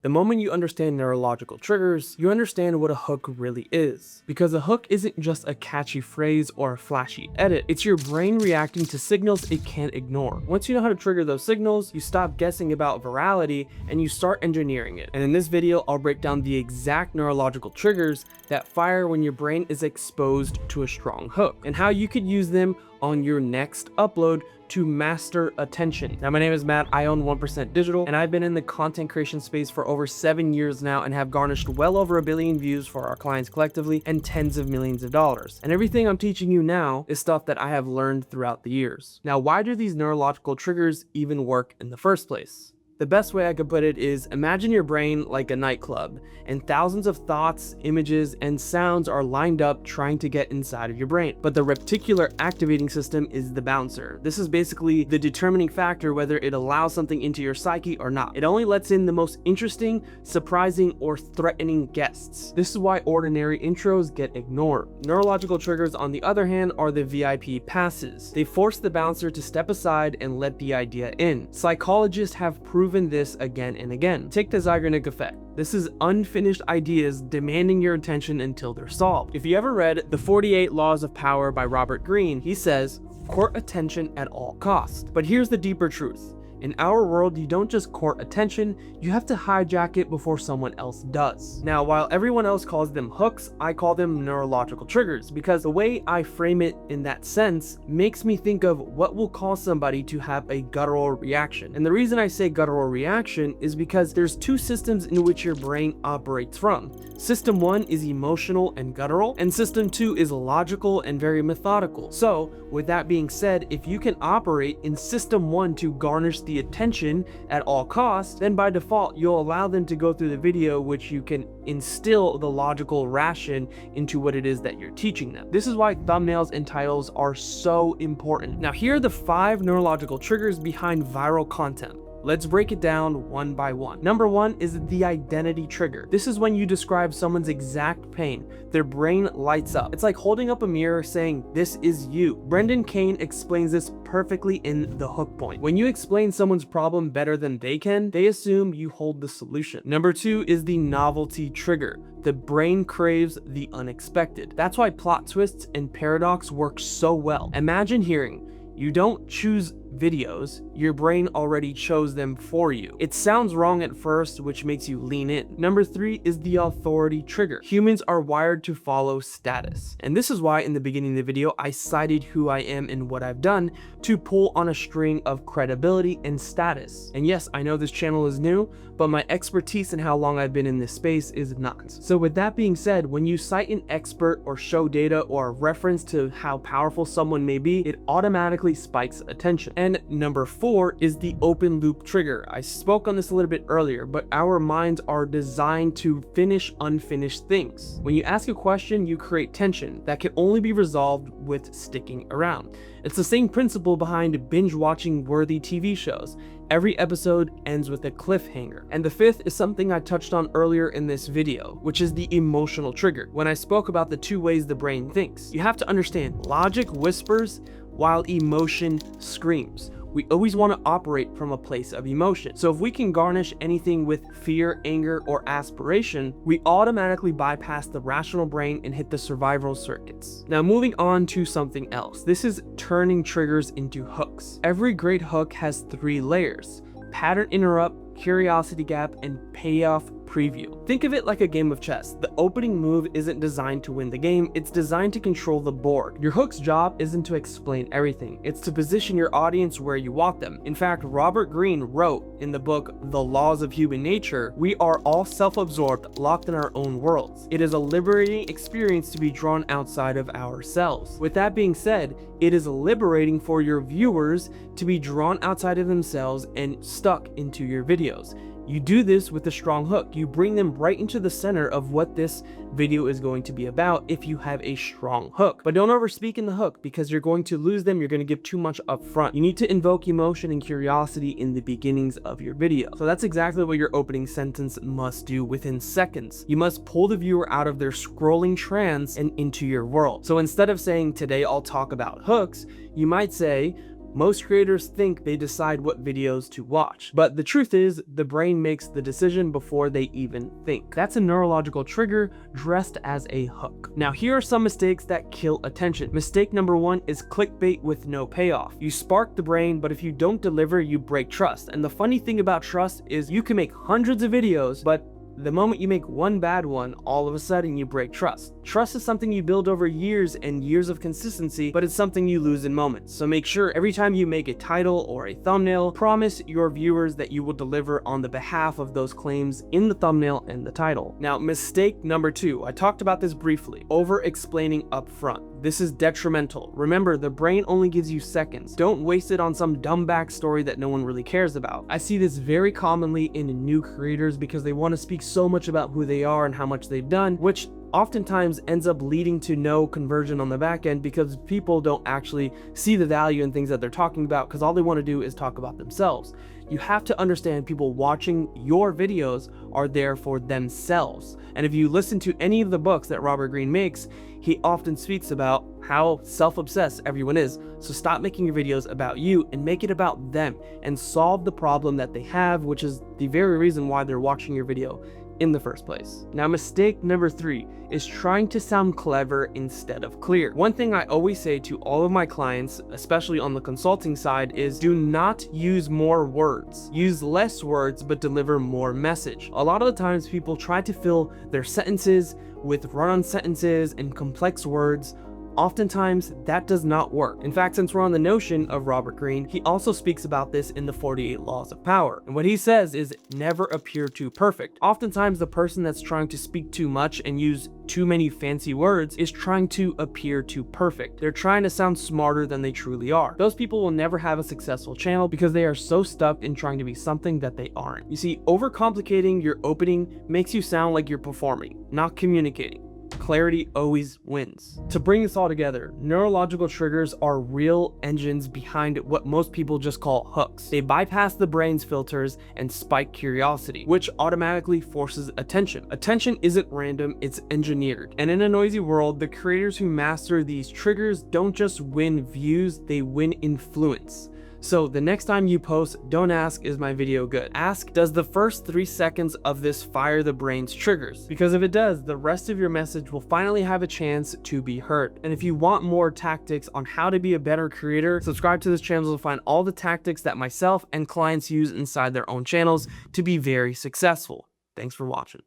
The moment you understand neurological triggers, you understand what a hook really is. Because a hook isn't just a catchy phrase or a flashy edit, it's your brain reacting to signals it can't ignore. Once you know how to trigger those signals, you stop guessing about virality and you start engineering it. And in this video, I'll break down the exact neurological triggers that fire when your brain is exposed to a strong hook, and how you could use them on your next upload to master attention. Now, my name is Matt, I own 1% Digital, and I've been in the content creation space for over 7 years now and have garnished well over 1 billion views for our clients collectively and tens of millions of dollars. And everything I'm teaching you now is stuff that I have learned throughout the years. Now, why do these neurological triggers even work in the first place? The best way I could put it is, imagine your brain like a nightclub, and thousands of thoughts, images, and sounds are lined up trying to get inside of your brain. But the reticular activating system is the bouncer. This is basically the determining factor whether it allows something into your psyche or not. It only lets in the most interesting, surprising, or threatening guests. This is why ordinary intros get ignored. Neurological triggers, on the other hand, are the VIP passes. They force the bouncer to step aside and let the idea in. Psychologists have proven this again and again. Take the Zeigarnik effect. This is unfinished ideas demanding your attention until they're solved. If you ever read The 48 Laws of Power by Robert Greene, he says, court attention at all costs. But here's the deeper truth. In our world, you don't just court attention, you have to hijack it before someone else does. Now, while everyone else calls them hooks, I call them neurological triggers, because the way I frame it in that sense makes me think of what will cause somebody to have a guttural reaction. And the reason I say guttural reaction is because there's two systems in which your brain operates from. System 1 is emotional and guttural, and system 2 is logical and very methodical. So, with that being said, if you can operate in system 1 to garnish the attention at all costs, then by default you'll allow them to go through the video, which you can instill the logical ration into what it is that you're teaching them. This is why thumbnails and titles are so important. Now, here are the 5 neurological triggers behind viral content. Let's break it down one by one. Number 1 is the identity trigger. This is when you describe someone's exact pain. Their brain lights up. It's like holding up a mirror saying, "This is you." Brendan Kane explains this perfectly in The Hook Point. When you explain someone's problem better than they can, they assume you hold the solution. Number 2 is the novelty trigger. The brain craves the unexpected. That's why plot twists and paradox work so well. Imagine hearing, "You don't choose videos, your brain already chose them for you." It sounds wrong at first, which makes you lean in. Number 3 is the authority trigger. Humans are wired to follow status. And this is why in the beginning of the video, I cited who I am and what I've done to pull on a string of credibility and status. And yes, I know this channel is new, but my expertise in how long I've been in this space is not. So with that being said, when you cite an expert or show data or a reference to how powerful someone may be, it automatically spikes attention. And number 4 is the open loop trigger. I spoke on this a little bit earlier, but our minds are designed to finish unfinished things. When you ask a question, you create tension that can only be resolved with sticking around. It's the same principle behind binge watching worthy TV shows. Every episode ends with a cliffhanger. And the 5th is something I touched on earlier in this video, which is the emotional trigger. When I spoke about the 2 ways the brain thinks, you have to understand logic whispers while emotion screams. We always want to operate from a place of emotion. So if we can garnish anything with fear, anger, or aspiration, we automatically bypass the rational brain and hit the survival circuits. Now, moving on to something else. This is turning triggers into hooks. Every great hook has 3 layers: pattern interrupt, curiosity gap, and payoff preview. Think of it like a game of chess. The opening move isn't designed to win the game, it's designed to control the board. Your hook's job isn't to explain everything, it's to position your audience where you want them. In fact, Robert Greene wrote in the book The Laws of Human Nature, "We are all self-absorbed, locked in our own worlds. It is a liberating experience to be drawn outside of ourselves." With that being said, it is liberating for your viewers to be drawn outside of themselves and stuck into your videos. You do this with a strong hook. You bring them right into the center of what this video is going to be about if you have a strong hook. But don't overspeak in the hook, because you're going to lose them. You're going to give too much up front. You need to invoke emotion and curiosity in the beginnings of your video. So that's exactly what your opening sentence must do within seconds. You must pull the viewer out of their scrolling trance and into your world. So instead of saying, "Today I'll talk about hooks," you might say, Most creators think they decide what videos to watch, but the truth is, the brain makes the decision before they even think. That's a neurological trigger dressed as a hook. Now, here are some mistakes that kill attention. Mistake number 1 is clickbait with no payoff. You spark the brain, but if you don't deliver, you break trust. And the funny thing about trust is you can make hundreds of videos, but the moment you make one bad one, all of a sudden you break trust. Trust is something you build over years and years of consistency, but it's something you lose in moments. So make sure every time you make a title or a thumbnail, promise your viewers that you will deliver on the behalf of those claims in the thumbnail and the title. Now, mistake number 2, I talked about this briefly, over-explaining up front. This is detrimental. Remember, the brain only gives you seconds. Don't waste it on some dumb backstory that no one really cares about. I see this very commonly in new creators because they want to speak so much about who they are and how much they've done, which oftentimes ends up leading to no conversion on the back end because people don't actually see the value in things that they're talking about because all they want to do is talk about themselves. You have to understand people watching your videos are there for themselves. And if you listen to any of the books that Robert Greene makes, he often speaks about how self-obsessed everyone is. So stop making your videos about you and make it about them and solve the problem that they have, which is the very reason why they're watching your video in the first place. Now, mistake number 3 is trying to sound clever instead of clear. One thing I always say to all of my clients, especially on the consulting side, is do not use more words. Use less words, but deliver more message. A lot of the times people try to fill their sentences with run-on sentences and complex words. Oftentimes, that does not work. In fact, since we're on the notion of Robert Greene, he also speaks about this in the 48 Laws of Power. And what he says is never appear too perfect. Oftentimes, the person that's trying to speak too much and use too many fancy words is trying to appear too perfect. They're trying to sound smarter than they truly are. Those people will never have a successful channel because they are so stuck in trying to be something that they aren't. You see, overcomplicating your opening makes you sound like you're performing, not communicating. Clarity always wins. To bring this all together, neurological triggers are real engines behind what most people just call hooks. They bypass the brain's filters and spike curiosity, which automatically forces attention. Attention isn't random, it's engineered. And in a noisy world, the creators who master these triggers don't just win views, they win influence. So the next time you post, don't ask, is my video good? Ask, does the first 3 seconds of this fire the brain's triggers? Because if it does, the rest of your message will finally have a chance to be heard. And if you want more tactics on how to be a better creator, subscribe to this channel to find all the tactics that myself and clients use inside their own channels to be very successful. Thanks for watching.